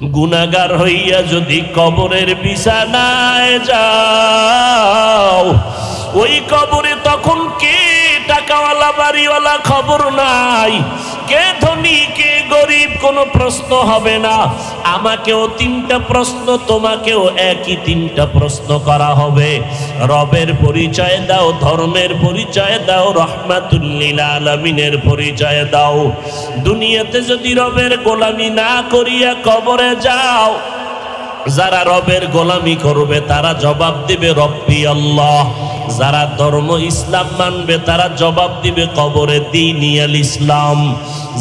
গুনাহগার হইয়া যদি কবরের বিছানায় যাও, ওই কবরে তখন কে টাকাওয়ালা বাড়িওয়ালা খবর নাই, কে ধনী কে গরিব কোনো প্রশ্ন হবে না। আমাকেও তিনটা প্রশ্ন, তোমাকেও একই তিনটা প্রশ্ন করা হবে। রবের পরিচয় দাও, ধর্মের পরিচয় দাও, রহমাতুল লিল আলামিনের পরিচয় দাও। দুনিয়াতে যদি রবের গোলামি না করিয়া কবরে যাও, যারা রবের গোলামি করবে তারা জবাব দিবে রব্বি আল্লাহ। যারা ধর্ম ইসলাম মানবে তারা জবাব দিবে কবরে দীনি আল ইসলাম।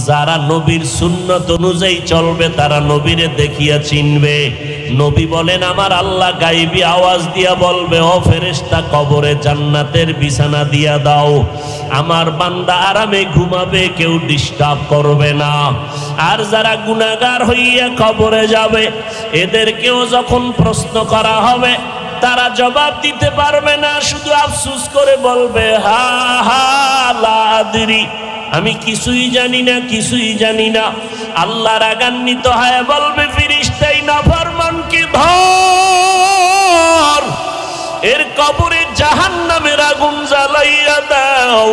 যারা নবীর সুন্নত অনুযায়ী চলবে তারা নবীরে দেখিয়া চিনবে। নবী বলেন, আমার আল্লাহ গাইবী আওয়াজ দিয়া বলবে, ও ফেরেশতা কবরে জান্নাতের বিছানা দিয়া দাও, আমার বান্দা আরামে ঘুমাবে, কেউ ডিস্টার্ব করবে না। আর যারা গুনাহগার হইয়া কবরে যাবে, এদেরকেও যখন প্রশ্ন করা হবে তারা জবাব দিতে পারবে না, শুধু আফসোস করে বলবে, হা হা লা আদরি, আমি কিছুই জানি না, কিছুই জানি না। আল্লাহ রাগান্বিত হয়ে বলবে, ফেরেশতাই নাফরমানকে ধর, এর কবরে জাহান্নামের আগুন জ্বালাইয়া দাও।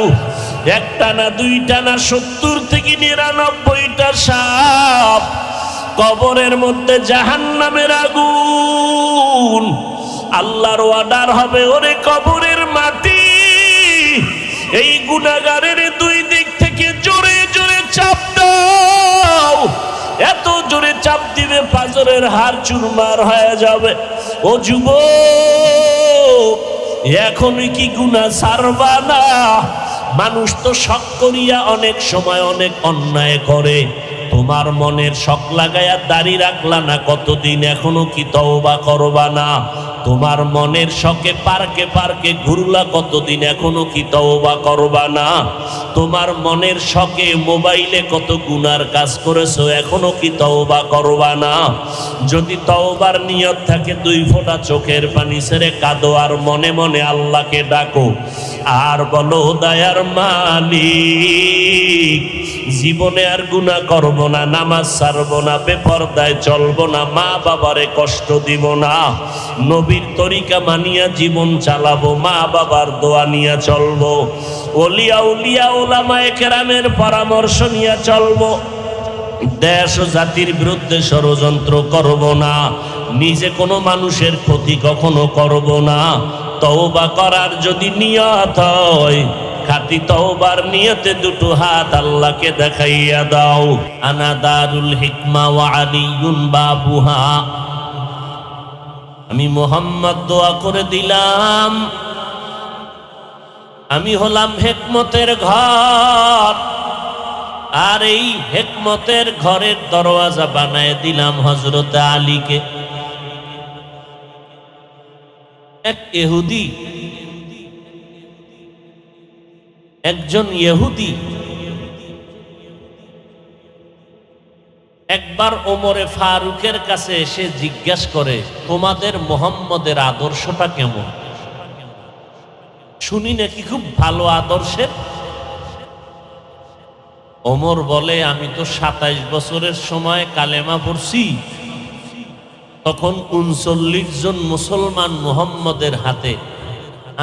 একটা না দুইটা না 70 থেকে 99টা সাপ কবরের মধ্যে জাহান্নামের আগুন। আল্লাহর অর্ডার হবে, ওরে কবরের মাটি, এই গুনাহগারের দুই দিক থেকে জোরে জোরে চাপ দাও। এত জোরে চাপ দিবে পাঁজরের হাড় চুরমার হয়ে যাবে। ও যুবক, এখনই কি গুনাহ ছাড়বা না? মানুষ তো শখ করিয়া অনেক সময় অনেক অন্যায় করে। তোমার মনের শখ লাগাইয়া দাড়ি রাখলা না কতদিন, এখনো কি তওবা করবা না? তোমার মনের শখে পার্কে পার্কে ঘুরলা কতদিন, এখনো কি তওবা করবা না? তোমার মনের শখে মোবাইলে কত গুনার কাজ করেছো, এখনো কি তওবা করবা না? যদি তওবার নিয়ত থাকে 2 ফোঁটা চোখের পানি ছেড়ে কাঁদো, আর মনে মনে আল্লাহকে ডাকো, আর বলো, দয়ার মালিক, জীবনে আর গুনাহ করব না, নামাজ ছাড়বো না, বেপরদায় চলবো না, মা বাবারে কষ্ট দিব না, নবীর তরিকা মানিয়া জীবন চালাবো, মা বাবার দোয়া নিয়ে চলবো, ওলিয়া উলিয়া ওলামায়ে কেরামের পরামর্শ নিয়ে চলবো, দেশ ও জাতির বিরুদ্ধে ষড়যন্ত্র করব না, নিজে কোনো মানুষের ক্ষতি কখনো করব না। তওবা করার যদি নিয়ত হয়, খাঁটি তওবার নিয়তে দুটো হাত আল্লাহকে দেখাইয়া দাও। আনা দারুল হিকমা ওয়া আলিয়ুন বাবুহা, আমি মুহাম্মদ দোয়া করে দিলাম, আমি হলাম হিকমতের ঘর, আর এই হিকমতের ঘরের দরওয়াজা বানায় দিলাম হযরত আলীকে। এক ইহুদি, একজন ইহুদি একবার ওমরে ফারুকের কাছে এসে জিজ্ঞাসা করে, তোমাদের মুহাম্মদের আদর্শটা কেমন? শুনি নাকি খুব ভালো আদর্শের। ওমর বলে, আমি তো 27 বছরের সময় কালেমা পড়ছি, তখন 39 জন মুসলমান মুহাম্মদের হাতে,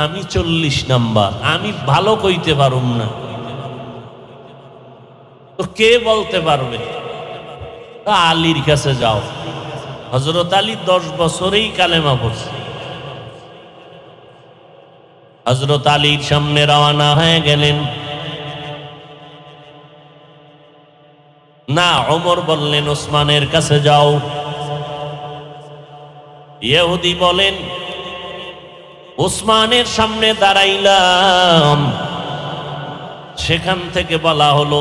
আমি 40 নাম্বার, আমি ভালো কইতে পারুম না, তো কে বলতে পারবে? আলীর কাছে যাও। হযরত আলী 10 বছরেই কালেমা পড়ছে। হযরত আলীর সামনে রওনা হয়ে গেলেন। না, ওমর বললেন, ওসমানের কাছে যাও। ইহুদি বলেন, ওসমানের সামনে দাঁড়াইলাম, সেখান থেকে বলা হলো,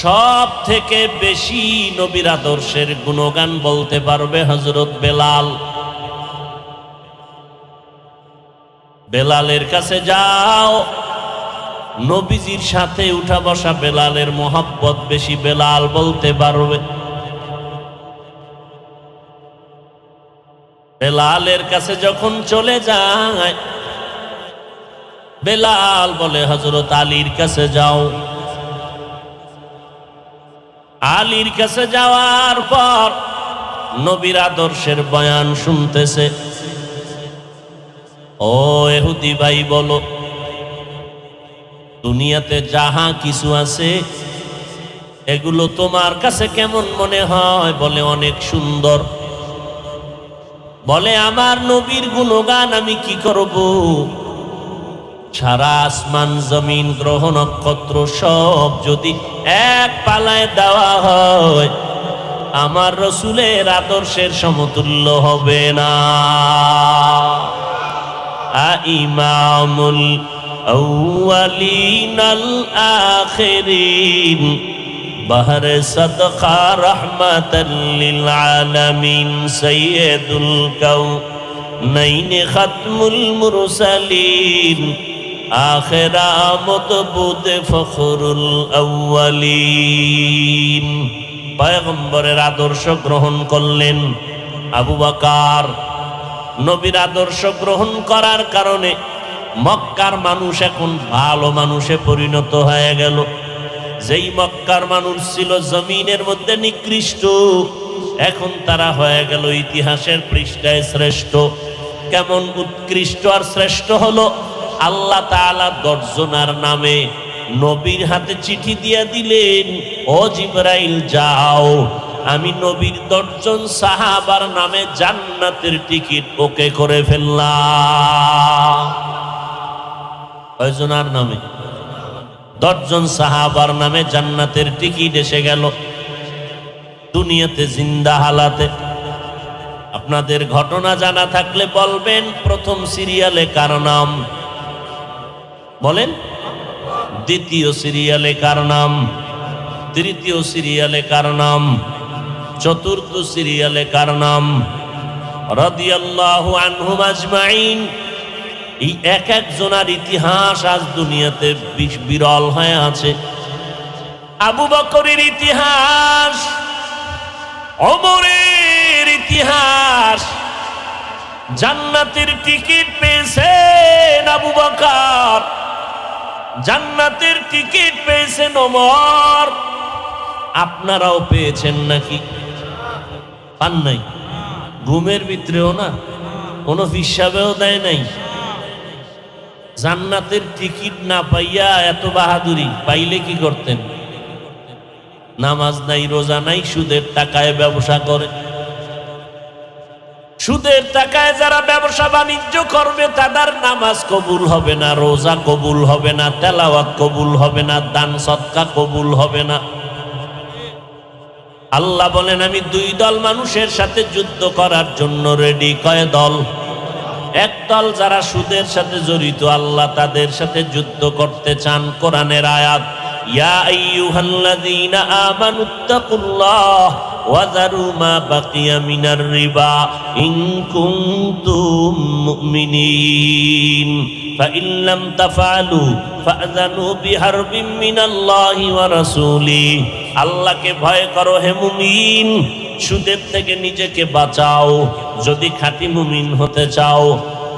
সব থেকে বেশি নবীর আদর্শের গুণগান বলতে পারবে হযরত বেলাল। বেলালের কাছে যাও, নবীজির সাথে উঠা বসা বেলালের মোহাব্বত বেশি, বেলাল বলতে পারবে। বেলালের কাছে যখন চলে যায়, বেলাল বলে, হযরত আলীর কাছে যাও। আলীর কাছে যাওয়ার পর নবীর আদর্শের বয়ান শুনতেছে। ও ইহুদি ভাই বলো, দুনিয়াতে যাহা কিছু আছে এগুলো তোমার কাছে কেমন মনে হয়? বলে অনেক সুন্দর। বলে আমার নবীর গুণগান আমি কি করব? সারা আসমান জমিন গ্রহ নক্ষত্র সব যদি এক পালায় দেওয়া হয়, আমার রসুলের আদর্শের সমতুল্য হবে না। ইমামুল আউয়ালিন আল আখিরিন বাহর সদকা রহমাতাল লিল আলামিন সাইয়্যিদুল কাউনাইন খাতমুল মুরসালিন আখির আমদ বুদ ফখরুল আউয়ালিন। পয়গম্বরের আদর্শ গ্রহণ করলেন আবু বকর। নবীর আদর্শ গ্রহণ করার কারণে মক্কার মানুষ এখন ভালো মানুষে পরিণত হয়ে গেল। যেই মক্কার মানুষ ছিল জমিনের মধ্যে নিকৃষ্ট, এখন তারা হয়ে গেল ইতিহাসের পৃষ্ঠায় শ্রেষ্ঠ। কেমন উৎকৃষ্ট আর শ্রেষ্ঠ হলো? আল্লাহ তাআলা 10 জনের নামে নবীর হাতে চিঠি দিয়ে দিলেন, ও জিবরাইল যাও, আমি নবীর 10 জন সাহাবার নামে জান্নাতের টিকিট ওকে করে ফেললাম। কয়জনের নামে? 10 জন সাহাবার নামে জান্নাতের টিকিট এসে গেল দুনিয়াতে জিন্দা হালাতে। আপনাদের ঘটনা জানা থাকলে বলবেন, প্রথম সিরিয়ালে কার নাম বলেন? দ্বিতীয় সিরিয়ালে কার নাম? তৃতীয় সিরিয়ালে কার নাম? চতুর্থ সিরিয়ালে কার নাম? রাদিয়াল্লাহু আনহুম আজমাইন। এই এক একজনের ইতিহাস আজ দুনিয়াতে বিরল হয়ে আছে। আবু বকরের ইতিহাস, ওমরের ইতিহাস, জান্নাতের টিকিট পেয়েছেন আবু বকর, জান্নাতের টিকিট পেয়েছেন ওমর। আপনারাও পেয়েছেন নাকি? পান নাই? ঘুমের ভিতরেও না, কোনো হিসাবেও দেয় নাই। জান্নাতের টিকিট না পাইয়া এত বাহাদুরি, পাইলে কি করতেন? নামাজ নাই, রোজা নাই, সুদের টাকায় ব্যবসা করে। সুদের টাকায় যারা ব্যবসা বাণিজ্য করবে তাদের নামাজ কবুল হবে না, রোজা কবুল হবে না, তেলাওয়াত কবুল হবে না, দান সদকা কবুল হবে না। আল্লাহ বলেন, আমি 2 দল মানুষের সাথে যুদ্ধ করার জন্য রেডি। কয় দল? এক দল যারা সুদের সাথে জড়িত, আল্লাহ তাদের সাথে যুদ্ধ করতে চান। কোরআনের আয়াত, ইয়া আইয়ুহাল্লাযীনা আমানুত্তাকুল্লাহ ওয়া যারু মা বাকিয়া মিনার রিবা ইন কুনতুম মুমিনিন ফাইন লাম তাফআলু ফাযানু বিহারবিন মিনাল্লাহি ওয়া রাসূলিহি। আল্লাহকে ভয় করো হে মুমিন, সুদের থেকে নিজেকে বাঁচাও যদি খাঁটি মুমিন হতে চাও।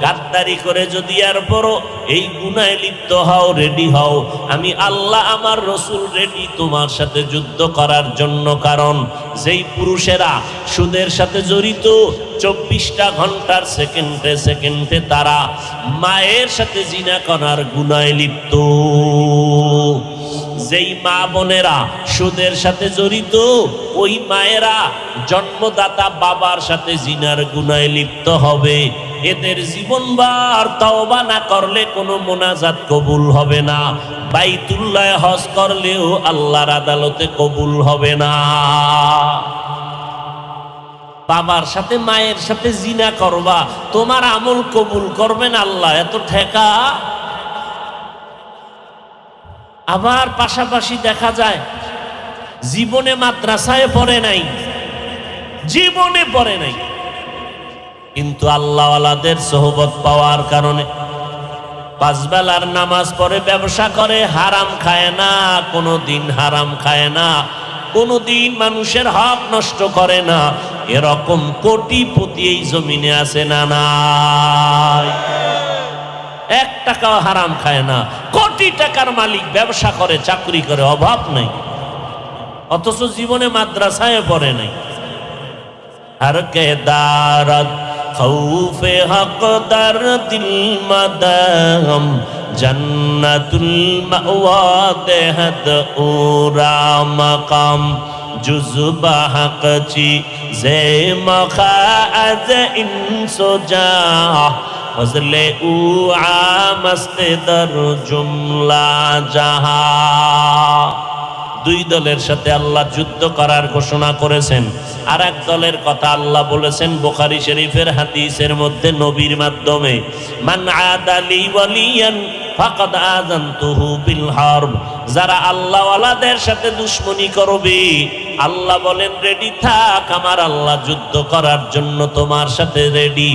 গাদ্দারি করে যদি এরপরও এই গুনাহে লিপ্ত হও, রেডি হও, আমি আল্লাহ আমার রসুল রেডি তোমার সাথে যুদ্ধ করার জন্য। কারণ যেই পুরুষেরা সুদের সাথে জড়িত, 24টা ঘন্টার সেকেন্ডে সেকেন্ডে তারা মায়ের সাথে জিনা করার গুনাহে লিপ্ত। যেই মা বোনেরা সুদের সাথে জড়িত, ওই মায়েরা জন্মদাতা বাবার সাথে জিনার গুনাহে লিপ্ত হবে। এদের জীবনবার তওবা না করলে কোনো মোনাজাত কবুল হবে না। বাইতুল্লাহ হজ করলেও আল্লাহর আদালতে কবুল হবে না। বাবার সাথে মায়ের সাথে জিনা করবা, তোমার আমল কবুল করবেন আল্লাহ? এত ঠেকা। আবার পাশাপাশি দেখা যায় জীবনে মাদ্রাসায় পড়ে নাই, জীবনে পড়ে নাই, কিন্তু আল্লাহওয়ালাদের সোহবত পাওয়ার কারণে 5 বেলার নামাজ পড়ে, ব্যবসা করে, হারাম খায় না, কোনোদিন হারাম খায় না, কোনোদিন মানুষের হক নষ্ট করে না। এরকম কোটিপতি এই জমিনে আছে না নাই? 1 টাকাও হারাম খায় না, কোটি টাকার মালিক, ব্যবসা করে, চাকরি করে, অভাব নাই, অথচ জীবনে মাদ্রাসায় পড়ে নাই। हर के दारत खौफे हक दर दिल मदम जन्नतुल मअवा देहत उरा मकाम जुज़्बा हक ची जे मखाअज इंसो जा फजले उ आमस्ते दर जुमला জাহা। দুই দলের সাথে আল্লাহ যুদ্ধ করার ঘোষণা করেছেন। আর এক দলের কথা আল্লাহ বলেছেন বুখারী শরীফের হাদিসের মধ্যে নবীর মাধ্যমে, মান আদালি ওয়ালিয়ান ফাকাদ আযানতুহু বিল হারব। যারা আল্লাহওয়ালাদের সাথে দুশমনি করবে, আল্লাহ বলেন রেডি থাক, আমার আল্লাহ যুদ্ধ করার জন্য তোমার সাথে রেডি।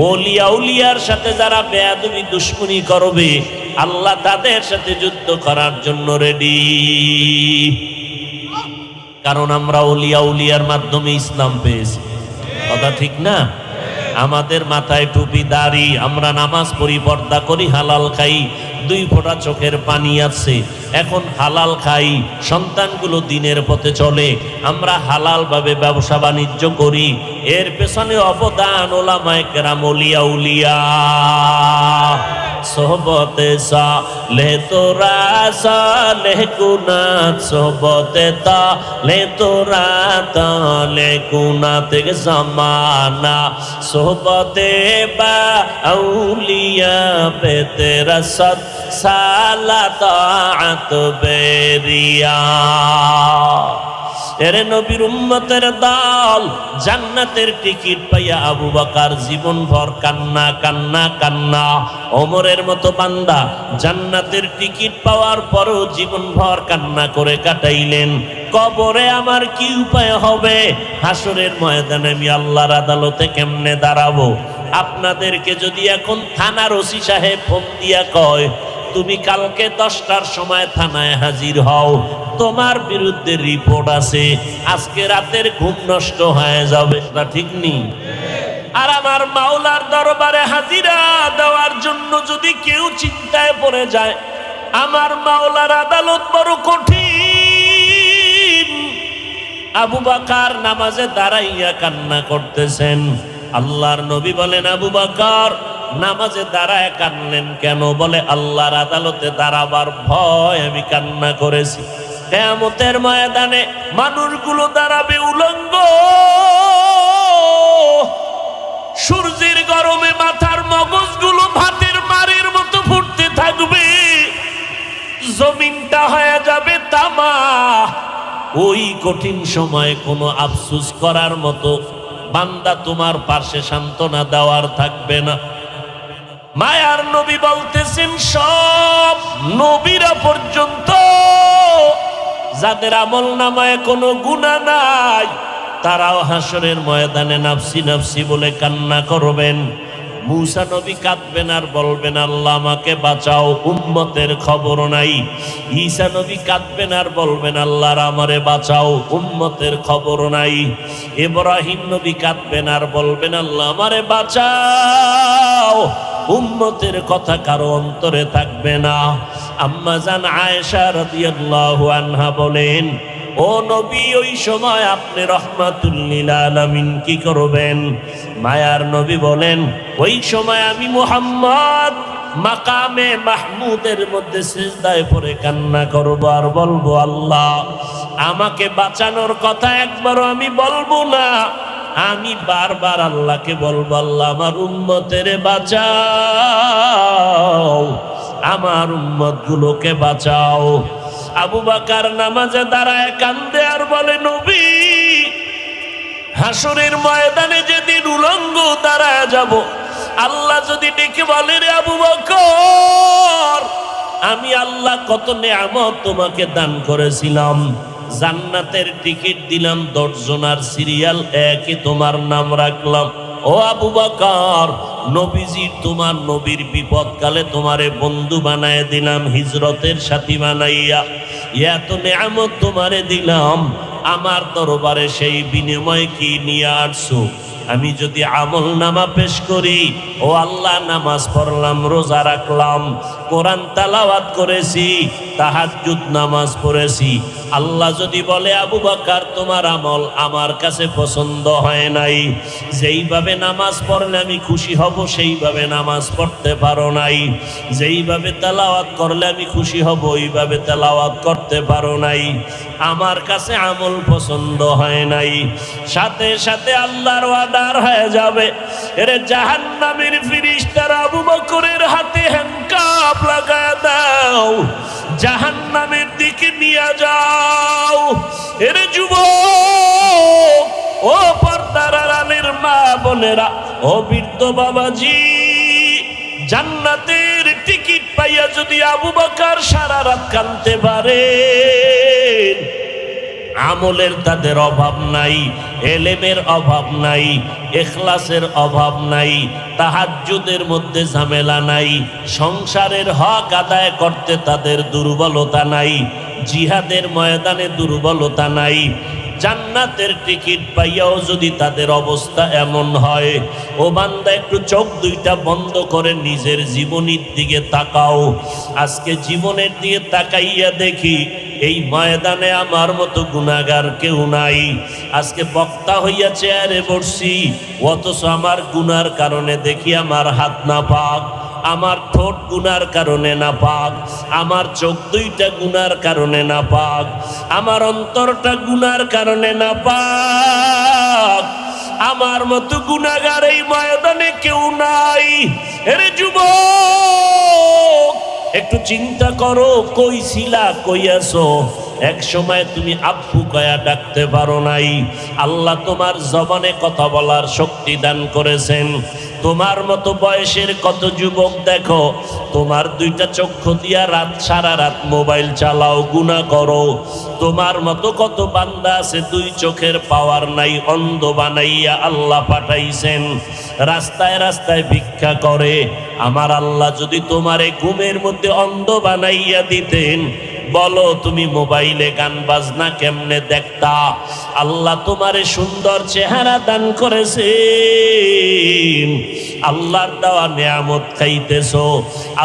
ওলিয়া উলিয়ার সাথে যারা বেয়াদবি দুশমনি করবে, আল্লাহ তাদের সাথে যুদ্ধ করার জন্য রেডি। কারণ আমরা ওলিয়া উলিয়ার মাধ্যমে ইসলাম পেয়েছি, কথা ঠিক না? আমাদের মাথায় টুপি দাড়ি, আমরা নামাজ পড়ি, পর্দা করি, হালাল খাই, 2 ফোঁটা চোখের পানি আছে, এখন হালাল খাই, সন্তানগুলো দিনের পথে চলে, আমরা হালাল ভাবে ব্যবসা বাণিজ্য করি, এর পেছনে অবদান ওলামায়ে কেরাম ওলিয়া উলিয়া। সোহবতে সালেহ তোরা সালেহ কুনাত, সোহবতে তালেহ তোরা তালে কুনাত জামানা, সোহবতে বা আউলিয়া পে তেরা সদ সালা তাআত বেরিয়া। এরে নবীর উম্মতের দল, জান্নাতের টিকিট পাইয়া আবু বকর জীবন ভর কান্না কান্না কান্না। ওমরের মতো বান্দা জান্নাতের টিকিট পাওয়ার পরও জীবন ভর কান্না করে কাটাইলেন। কবরে আমার কি উপায় হবে, হাসরের ময়দানে আমি আল্লাহর আদালতে কেমনে দাঁড়াবো? আপনাদেরকে যদি এখন থানার ওসি সাহেব ফোন দিয়া কয় তুমি কালকে 10টার সময় থানায় হাজির হও, তোমার বিরুদ্ধে রিপোর্ট আছে, আজকে রাতের ঘুম নষ্ট হয়ে যাবে, তা ঠিক নেই? আর আমার মাওলার দরবারে হাজিরা দেওয়ার জন্য যদি কেউ চিন্তায় পড়ে যায়, আমার মাওলার আদালত বড় কঠিন। আবু বকর নামাজে দাঁড়াইয়া কান্না করতেছেন। আল্লাহর নবী বলেন, আবু বকর নামাজে দাঁড়ায় কানলেন কেন? বলে আল্লাহর আদালতে দাঁড়াবার ভয় আমি কান্না করেছি। কিয়ামতের ময়দানে মানুষগুলো দাঁড়াবে উলঙ্গ, সূর্যের গরমে মাথার মগজগুলো ভাতের মারের মতো ফুটতে থাকবে, জমিনটা হয়ে যাবে তামা। ওই কঠিন সময়ে কোনো আফসোস করার মতো বান্দা তোমার পাশে সান্ত্বনা দেওয়ার থাকবে না। মায়ার নবী বলতেছেন, সব নবীরা পর্যন্ত যাদের আমল নামায় কোনো গুনাহ নাই, তারাও হাসরের ময়দানে নাফসি নাফসি বলে কান্না করবেন। মূসা নবী কাঁদবেন আর বলবেন আল্লাহ আমাকে বাঁচাও, উম্মতের খবর নাই। ঈসা নবী কাঁদবেন আর বলবেন আল্লাহর আমারে বাঁচাও, উম্মতের খবর নাই। ইব্রাহিম নবী কাঁদবেন আর বলবেন আল্লাহ আমারে বাঁচাও, উম্মতের কথা কারো অন্তরে থাকবে না। আম্মা জান আয়েশা রাদিয়াল্লাহু আনহা বলেন, ও নবী ওই সময় আপনি রহমাতুল লিল আলামিন কি করবেন? মায়ার নবী বলেন, ওই সময় আমি মুহাম্মদ মাকামে মাহমুদের মধ্যে সিজদায় পড়ে কান্না করব আর বলবো আল্লাহ আমাকে বাঁচানোর কথা একবারও আমি বলবো না, আমি বারবার আল্লাহকে বলবো আল্লাহ আমার উম্মতের বাঁচাও, আমার উম্মত গুলোকে বাঁচাও। আবু বকর নামাজে দাঁড়ায় কান্দে আর বলে, নবী হাসরের ময়দানে যেদিন উলঙ্গ দাঁড়ায় যাব, আল্লাহ যদি ডেকে বলে রে আবু বকর আমি আল্লাহ কত নেয়ামত তোমাকে দান করেছিলাম, জান্নাতের টিকিট দিলাম 10 জনার সিরিয়াল একই তোমার নাম রাখলাম, ও আবু বকর নবীজি তোমার নবীর বিপদকালে তোমারে বন্ধু বানায় দিলাম, হিজরতের সাথী বানাইয়া এত নেয়ামত তোমারে দিলাম, আমার দরবারে সেই বিনিময় কি নিয়ে আসছো? আমি যদি আমল নামা পেশ করি, ও আল্লাহ নামাজ পড়লাম, রোজা রাখলাম, কোরআন তেলাওয়াত করেছি, তাহাজ্জুদ নামাজ পড়েছি। আল্লাহ যদি বলে আবু বকর তোমার আমল আমার কাছে পছন্দ হয় নাই, যেইভাবে নামাজ পড়লে আমি খুশি হব সেইভাবে নামাজ পড়তে পারো নাই, যেইভাবে তেলাওয়াত করলে আমি খুশি হব ওইভাবে তেলাওয়াত করতে পারো নাই, আমার কাছে আমল পছন্দ হয় নাই, সাথে সাথে আল্লাহর ওয়াদার হয়ে যাবে। এরে জাহান্নামের ফেরেশতারা আবু বকরের হাতে হ্যান্ডকাপ লাগায় দাও, জাহান্নামের দিকে নিয়ে যাও। এরে যুবক, ও পর্দার আড়ালের মা বোনেরা, ও বৃদ্ধ বাবাজি, জান্নাতের টিকিট পাইয়া যদি আবু বকর সারা রাত কাঁদতে পারে, আমলের তাদের অভাব নাই, এলেমের অভাব নাই, ইখলাসের অভাব নাই, তাহাজ্জুদের মধ্যে ঝামেলা নাই, সংসারের হক আদায় করতে তাদের দুর্বলতা নাই, জিহাদের ময়দানে দুর্বলতা নাই, জান্নাতের টিকিট পাইয়াও যদি তাদের অবস্থা এমন হয়, ও বান্দা একটু চোখ দুইটা বন্ধ করে নিজের জীবনের দিকে তাকাও। আজকে জীবনের দিকে তাকাইয়া দেখি এই ময়দানে আমার মতো গুনাহগার কেউ নাই। আজকে বক্তা হইয়া চেয়ারে বসছি, অথচ আমার গুনার কারণে দেখি আমার হাত না পাক, আমার ঠোঁট গুনার কারণে না পাক, আমার চোখ দুইটা গুনার কারণে না পাক, আমার অন্তরটা গুনার কারণে না পাক। আমার মতো গুনাহগার এই ময়দানে কেউ নাই। এরে যুবক, একটু চিন্তা করো, কই ছিলা, কই আছো? এক সময় তুমি আব্বু কয়া ডাকতে পারো নাই। আল্লাহ তোমার জবানে কথা বলার শক্তি দান করেছেন। তোমার মতো বয়সের কত যুবক দেখো, তোমার দুইটা চক্ষু দিয়া রাত সারা রাত মোবাইল চালাও, গুনাহ করো। তোমার মতো কত বান্দা আছে দুই চোখের পাওয়ার নাই, অন্ধ বানাইয়া আল্লাহ পাঠাইছেন, রাস্তায় রাস্তায় ভিক্ষা করে। আমার আল্লাহ যদি তোমারে ঘুমের মধ্যে অন্ধ বানাইয়া দিতেন, বলো তুমি মোবাইলে গান বাজনা কেমনে দেখতা? আল্লাহ তোমারে সুন্দর চেহারা দান করেছেন, আল্লাহর দেওয়া নিয়ামত খাইতেছো,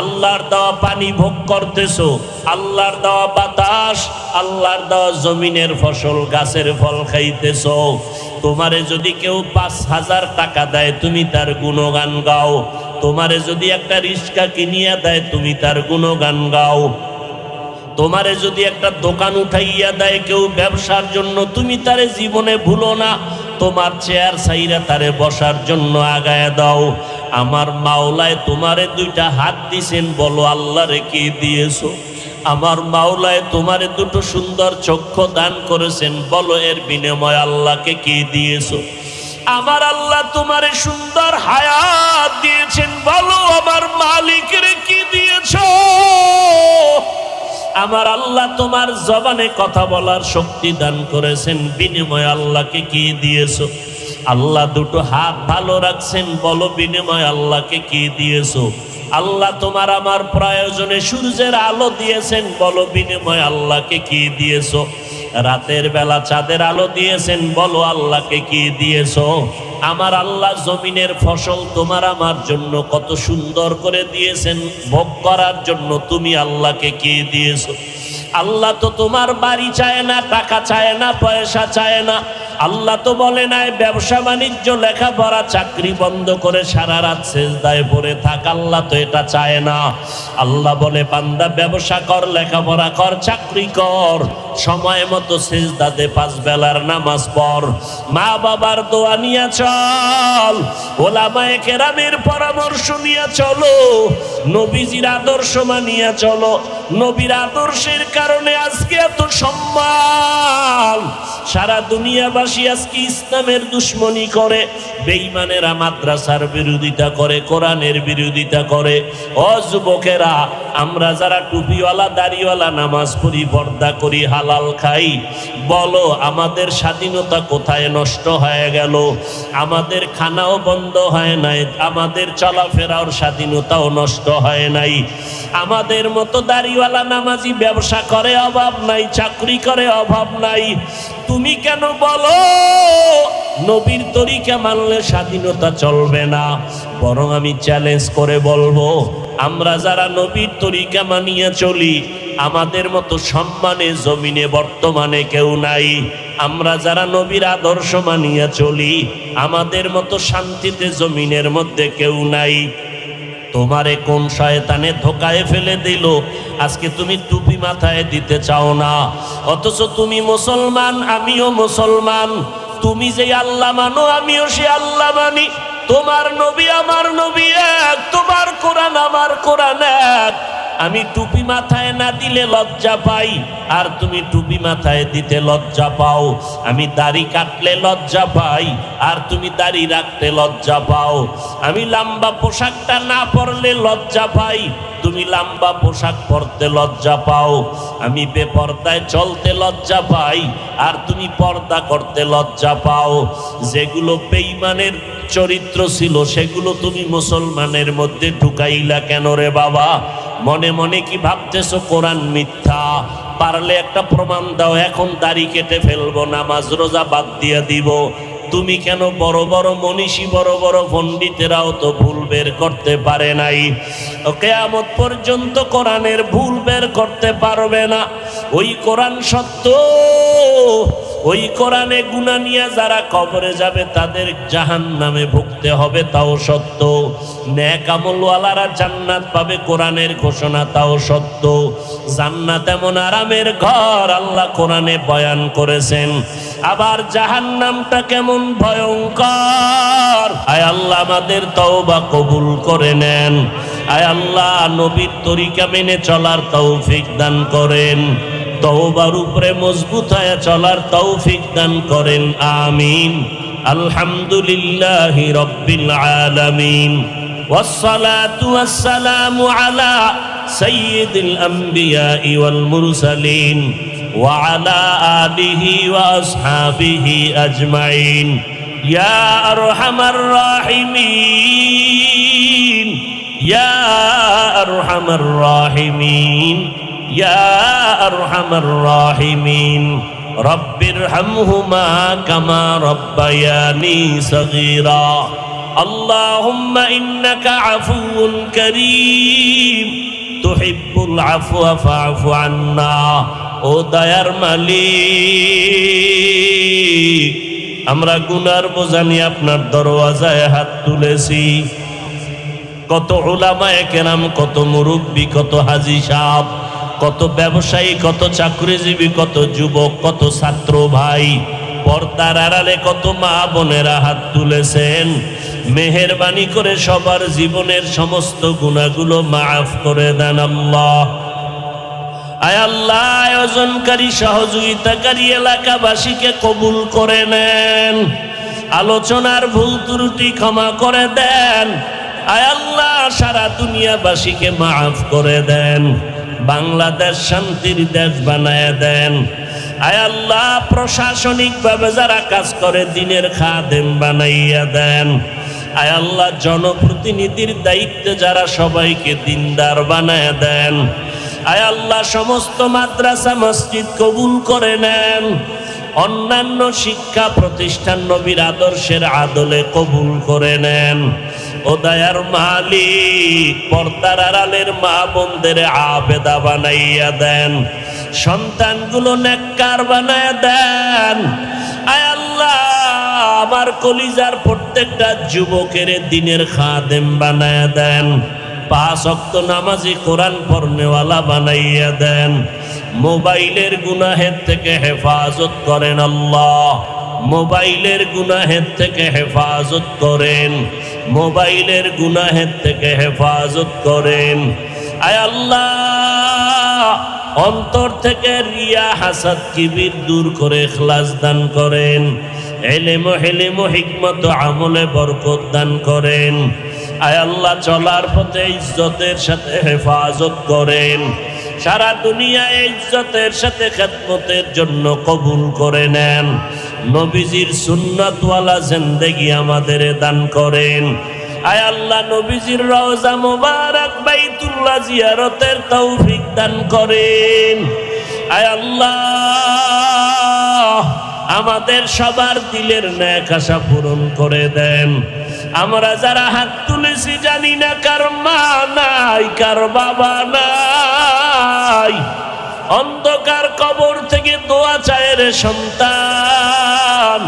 আল্লাহর দেওয়া পানি ভোগ করতেছো, আল্লাহর দেওয়া বাতাস, আল্লাহর দেওয়া জমিনের ফসল গাছের ফল খাইতেছো। তোমারে যদি কেউ ৫,০০০ টাকা দেয়, তুমি তার গুণগান গাও। তোমারে যদি একটা রিক্সা কিনিয়া দেয়, তুমি তার গুণগান গাও। তোমারে যদি একটা দোকান উঠাইয়া দেয় কেউ ব্যবসার জন্য, তুমি তারে জীবনে ভুলো না, তোমার চেয়ার ছাইরা তারে বসার জন্য আগায় দাও। আমার মাওলায় তোমারে দুইটা হাত দিছেন, বলো আল্লাহরে কি দিয়েছো? আমার মাওলায় তোমারে দুটো সুন্দর চক্ষু দান করেছেন, বলো এর বিনিময়ে আল্লাহকে কি দিয়েছো? আমার আল্লাহ তোমারে সুন্দর হায়াত দিয়েছেন, বলো আমার মালিকের কি দিয়েছো? আমার আল্লাহ তোমার জবানে কথা বলার শক্তি দান করেছেন, বিনিময়ে আল্লাহকে কি দিয়েছো? আল্লাহ দুটো হাত ভালো রাখছেন, বলো বিনিময়ে আল্লাহকে কি দিয়েছো? আল্লাহ তোমার আমার প্রয়োজনে সূর্যের আলো দিয়েছেন, বলো বিনিময়ে আল্লাহকে কি দিয়েছো? রাতের বেলা চাঁদের আলো দিয়েছেন, বলো আল্লাহকে কি দিয়েছো? আমার আল্লাহ জমিনের ফসল তোমার আমার জন্য কত সুন্দর করে দিয়েছেন, ভোগ করার জন্য তুমি আল্লাহকে কি দিয়েছো? আল্লাহ তো তোমার বাড়ি চায় না, টাকা চায় না, পয়সা চায় না। আল্লাহ তো বলে নাই ব্যবসা বাণিজ্য লেখাপড়া চাকরি বন্ধ করে সারা রাত সেজদায় পড়ে থাক, আল্লাহ তো এটা চায় না। আল্লাহ বলে বান্দা ব্যবসা কর, লেখাপড়া কর, চাকরি কর, সময় মতো সেজদাতে 5 বেলার নামাজ পড়, মা বাবার দোয়া নিয়ে চল, ওলামায়ে কেরামের পরামর্শ নিয়ে চলো, নবীজির আদর্শ মানিয়া চলো। নবীর আদর্শের কারণে আজকে এত সম্মান। সারা দুনিয়াবাসী আজকে ইসলামের দুশ্মনী করে, বেঈমানেরা মাদ্রাসার বিরোধিতা করে, কোরআনের বিরোধিতা করে। ও যুবকেরা, আমরা যারা টুপিওয়ালা দাড়িওয়ালা নামাজ পড়ি, পর্দা করি, হালাল খাই, বলো আমাদের স্বাধীনতা কোথায় নষ্ট হয়ে গেল? আমাদের খানাও বন্ধ হয় নাই, আমাদের চলাফেরার স্বাধীনতাও নষ্ট হয় নাই। আমাদের মতো দাড়িওয়ালা নামাজি ব্যবসা করে, অভাব নাই, চাকরি করে, অভাব নাই। তুমি কেন বলো নবীর তরিকা মানলে স্বাধীনতা চলবে না? বরং আমি চ্যালেঞ্জ করে বলবো, আমরা যারা নবীর তরিকা মানিয়ে চলি, আমাদের মতো সম্মানে জমিনে বর্তমানে কেউ নাই। আমরা যারা নবীর আদর্শ মানিয়া চলি, আমাদের মতো শান্তিতে জমিনের মধ্যে কেউ নাই। তোমারে কোন শয়তানে ধোকায় ফেলে দিল, আজকে তুমি টুপি মাথায় দিতে চাও না, অথচ তুমি মুসলমান, আমিও মুসলমান। তুমি যে আল্লাহ মানো, আমিও সে আল্লাহ মানি। তোমার নবী আমার নবী এক, তোমার কোরআন আমার কোরআন এক। আমি টুপি মাথায় না দিলে লজ্জা পাই, আর তুমি টুপি মাথায় দিতে লজ্জা পাও। আমি দাড়ি কাটলে লজ্জা পাই, আর তুমি দাড়ি রাখতে লজ্জা পাও। আমি লম্বা পোশাকটা না পরলে লজ্জা পাই, তুমি লম্বা পোশাক পরতে লজ্জা পাও। আমি বেপর্দায় চলতে লজ্জা পাই, আর তুমি পর্দা করতে লজ্জা পাও। যেগুলো বেঈমানের চরিত্র ছিল, সেগুলো তুমি মুসলমানের মধ্যে ঢুকাইলা কেন রে বাবা? মনে মনে কি ভাবতেছো কোরআন মিথ্যা? পারলে একটা প্রমাণ দাও, এখন দাড়ি কেটে ফেলবো, নামাজ রোজা বাদ দিয়ে দিব। তুমি কেন? বড় বড় মনীষী, বড় বড় পণ্ডিতেরাও তো ভুল বের করতে পারে নাই। কিয়ামত পর্যন্ত কোরআনের ভুল বের করতে পারবে না। ওই কোরআন সত্য, ওই কোরআনে গুনাহ নিয়ে যারা কবরে যাবে তাদের জাহান্নামে ভুগতে হবে, তাও সত্য। নেক আমলওয়ালারা জান্নাত পাবে, কোরআনের ঘোষণা, তাও সত্য। জান্নাত এমন আরামের ঘর, আল্লাহ কোরআনে বয়ান করেছেন। আবার জাহান্নামটা কেমন ভয়ঙ্কর। আয় আল্লাহ আমাদের তওবা কবুল করে নেন। আয় আল্লাহ নবীর তরিকা মেনে চলার তৌফিক দান করেন। তওবার উপরে মজবুত হয়ে চলার তৌফিক দান করেন, আমিন। আলহামদুলিল্লাহি রাব্বিল আলামিন, ওয়াসসালাতু ওয়াসসালামু আলা সাইয়্যিদিল আমবিয়াই ওয়াল মুরসালিন ওয়া আলা আলিহি ওয়া আসহাবিহি আজমাইন। ইয়া আরহামার রাহিমিন, ইয়া আরহামার রাহিমিন, ইয়া আরহামার রাহিমিন। রব্বিরহামহুমা কামা রব্বায়ানি সগীরা। আল্লাহুম্মা ইন্নাকা আফুউন কারীম তুহিব্বুল আফওয়া ফা'ফু আন্না। ও দয়ার মালিক, আমরা গুনার বোঝা নিয়ে আপনার দরওয়াজায় হাত তুলেছি। কত উলামায়ে কেরাম, কত মুরব্বী, কত হাজী সাহেব, কত ব্যবসায়ী, কত চাকরিজীবী, কত যুবক, কত ছাত্র ভাই, পর্দার আড়ালে কত মা বোনেরা হাত তুলেছেন। মেহেরবানি করে সবার জীবনের সমস্ত গুনাহগুলো মাফ করে দেন আল্লাহ। আয় আল্লাহ, আয়োজনকারী, সহযোগিতাকারী এলাকাবাসীকে কবুল করে নেন। আলোচনার ভুল ত্রুটি ক্ষমা করে দেন। আয় আল্লাহ, সারা দুনিয়াবাসীকে মাফ করে দেন। বাংলাদেশ শান্তির দেশ বানায় দেন। আয় আল্লাহ, প্রশাসনিকভাবে যারা কাজ করে দিনের খাদেম বানাইয়া দেন। আয় আল্লাহ, জনপ্রতিনিধির দায়িত্বে যারা, সবাইকে দিনদার বানায় দেন। আয় আল্লাহ, সমস্ত মাদ্রাসা মসজিদ কবুল করে নেন। অন্যান্য শিক্ষা প্রতিষ্ঠান নবীর আদর্শের আদলে কবুল করে নেন। ও দয়ার মালিক, পর্দার আড়ালের মা বোনদের আবেদা বানাইয়া দেন। সন্তানগুলো নেককার বানায় দেন। আয় আল্লাহ, আমার কলিজার প্রত্যেকটা যুবকের দিনের খাদেম বানায় দেন। 5 ওয়াক্ত নামাজি, কোরআন পড়নেওয়ালা বানাইয়া দেন। মোবাইলের গুনাহের থেকে হেফাজত করেন আল্লাহ। মোবাইলের গুনাহের থেকে হেফাজত করেন। মোবাইলের গুনাহের থেকে হেফাজত করেন। আয় আল্লাহ, অন্তর থেকে রিয়া, হাসাদ, কিবির দূর করে ইখলাস দান করেন। ইলম, হিলম, হিকমত, আমলে বরকত দান করেন। আয় আল্লাহ, চলার পথে ইজ্জতের সাথে হেফাজত করেন। সারা দুনিয়ায় ইজ্জতের সাথে খেদমতের জন্য কবুল করে নেন। নবীজির সুন্নাতওয়ালা জিন্দেগি আমাদের দান করেন। আয় আল্লাহ, নবীজির রওজা মুবারক বাইতুল্লাহ জিয়ারতের তৌফিক দান করেন। আয় আল্লাহ, আমাদের সবার দিলের নেক আশা পূরণ করে দেন। আমরা যারা হাত তুলেছি জানি না কার মা নাই, কার বাবা নাই। অন্ধকার কবর থেকে দোয়া চায় রে সন্তান,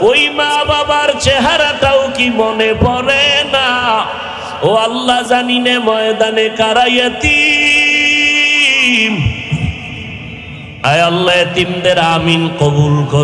ওই মা বাবার চেহারাটাও কি মনে পড়ে না? ও আল্লাহ, জানি না ময়দানে কারা ইয়াতীম। আয় আল্লাহ, এতিমদের আমিন কবুল করে।